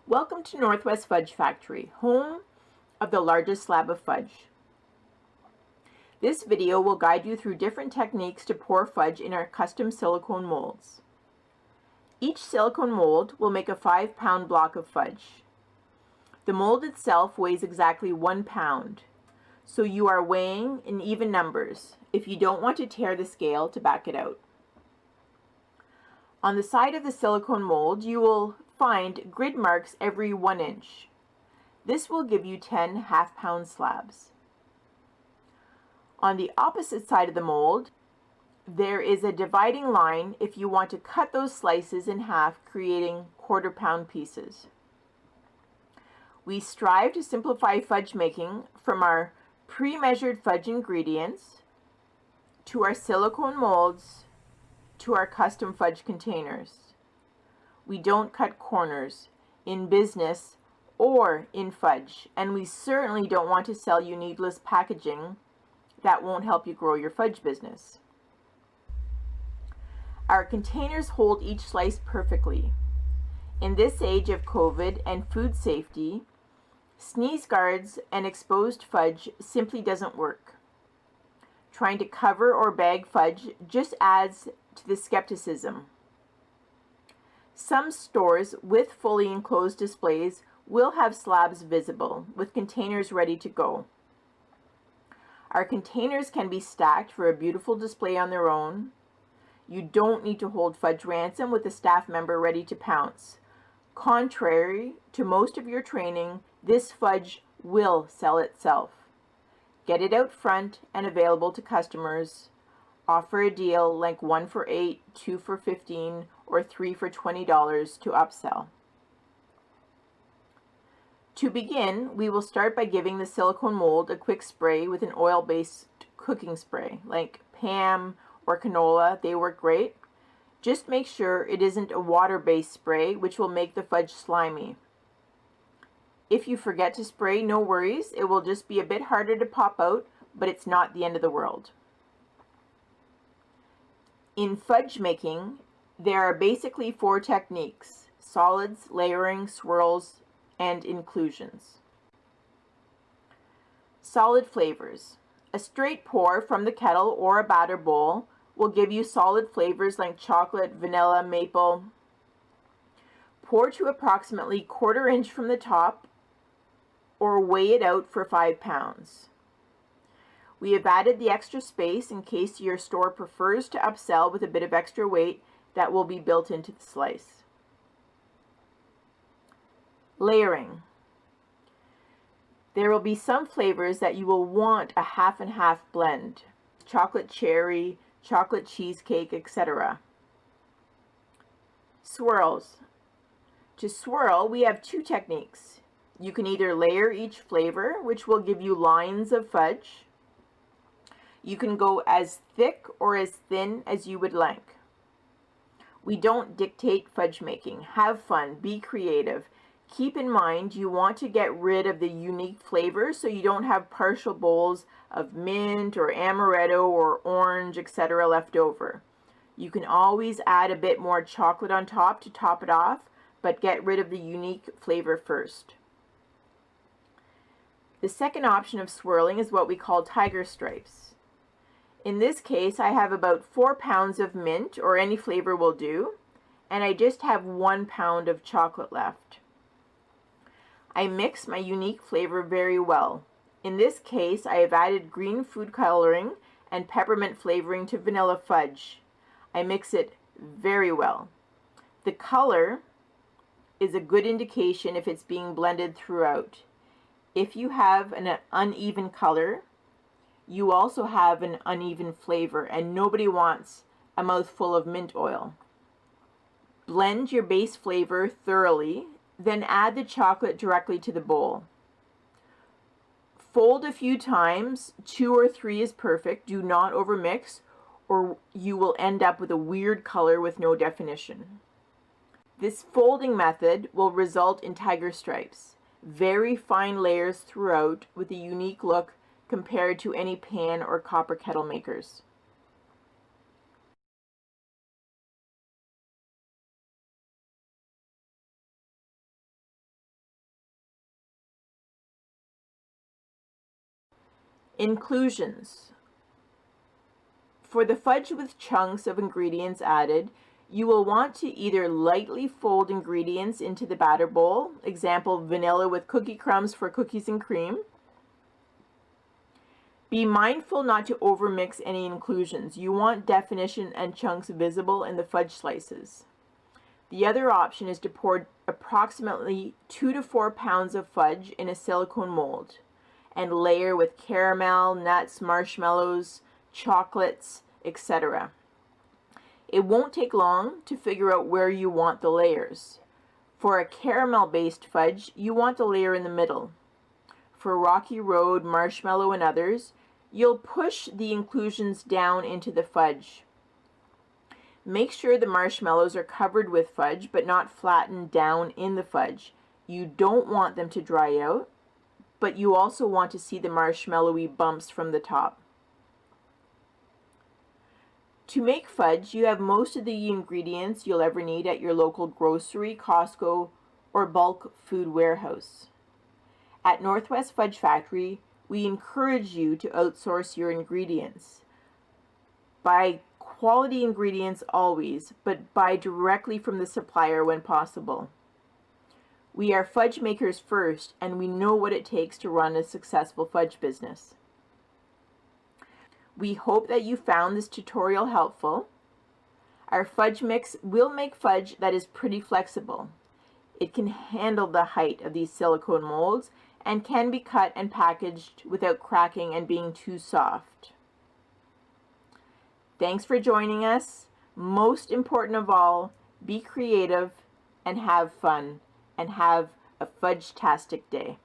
Welcome to Northwest Fudge Factory, home of the largest slab of fudge. This video will guide you through different techniques to pour fudge in our custom silicone molds. Each silicone mold will make a 5-pound block of fudge. The mold itself weighs exactly 1 pound, so you are weighing in even numbers if you don't want to tear the scale to back it out. On the side of the silicone mold, you will find grid marks every 1 inch. This will give you 10 half-pound slabs. On the opposite side of the mold, there is a dividing line if you want to cut those slices in half, creating 1/4 pound pieces. We strive to simplify fudge making from our pre-measured fudge ingredients to our silicone molds to our custom fudge containers. We don't cut corners in business or in fudge, and we certainly don't want to sell you needless packaging that won't help you grow your fudge business. Our containers hold each slice perfectly. In this age of COVID and food safety, sneeze guards and exposed fudge simply doesn't work. Trying to cover or bag fudge just adds to the skepticism. Some stores with fully enclosed displays will have slabs visible with containers ready to go. Our containers can be stacked for a beautiful display on their own. You don't need to hold fudge ransom with a staff member ready to pounce. Contrary to most of your training, this fudge will sell itself. Get it out front and available to customers. Offer a deal like 1 for $8, 2 for $15, or 3 for $20 to upsell. To begin, we will start by giving the silicone mold a quick spray with an oil-based cooking spray, like Pam or canola. They work great. Just make sure it isn't a water-based spray, which will make the fudge slimy. If you forget to spray, no worries. It will just be a bit harder to pop out, but it's not the end of the world. In fudge making, there are basically 4 techniques: solids, layering, swirls, and inclusions. Solid flavors. A straight pour from the kettle or a batter bowl will give you solid flavors like chocolate, vanilla, maple. Pour to approximately 1/4 inch from the top or weigh it out for 5 pounds. We have added the extra space in case your store prefers to upsell with a bit of extra weight that will be built into the slice. Layering. There will be some flavors that you will want a half and half blend: chocolate cherry, chocolate cheesecake, etc. Swirls. To swirl, we have 2 techniques. You can either layer each flavor, which will give you lines of fudge. You can go as thick or as thin as you would like. We don't dictate fudge making. Have fun, be creative. Keep in mind you want to get rid of the unique flavors so you don't have partial bowls of mint or amaretto or orange, etc. left over. You can always add a bit more chocolate on top to top it off, but get rid of the unique flavor first. The second option of swirling is what we call tiger stripes. In this case, I have about 4 pounds of mint, or any flavor will do, and I just have 1 pound of chocolate left. I mix my unique flavor very well. In this case, I have added green food coloring and peppermint flavoring to vanilla fudge. I mix it very well. The color is a good indication if it's being blended throughout. If you have an uneven color, you also have an uneven flavor, and nobody wants a mouthful of mint oil. Blend your base flavor thoroughly, then add the chocolate directly to the bowl. Fold a few times, 2 or 3 is perfect. Do not overmix, or you will end up with a weird color with no definition. This folding method will result in tiger stripes, very fine layers throughout with a unique look compared to any pan or copper kettle makers. Inclusions. For the fudge with chunks of ingredients added, you will want to either lightly fold ingredients into the batter bowl, example vanilla with cookie crumbs for cookies and cream. Be mindful not to overmix any inclusions. You want definition and chunks visible in the fudge slices. The other option is to pour approximately 2 to 4 pounds of fudge in a silicone mold and layer with caramel, nuts, marshmallows, chocolates, etc. It won't take long to figure out where you want the layers. For a caramel-based fudge, you want the layer in the middle. For Rocky Road, marshmallow, and others, you'll push the inclusions down into the fudge. Make sure the marshmallows are covered with fudge but not flattened down in the fudge. You don't want them to dry out, but you also want to see the marshmallowy bumps from the top. To make fudge, you have most of the ingredients you'll ever need at your local grocery, Costco, or bulk food warehouse. At Northwest Fudge Factory, we encourage you to outsource your ingredients. Buy quality ingredients always, but buy directly from the supplier when possible. We are fudge makers first, and we know what it takes to run a successful fudge business. We hope that you found this tutorial helpful. Our fudge mix will make fudge that is pretty flexible. It can handle the height of these silicone molds and can be cut and packaged without cracking and being too soft. Thanks for joining us. Most important of all, be creative and have fun, and have a fudge-tastic day.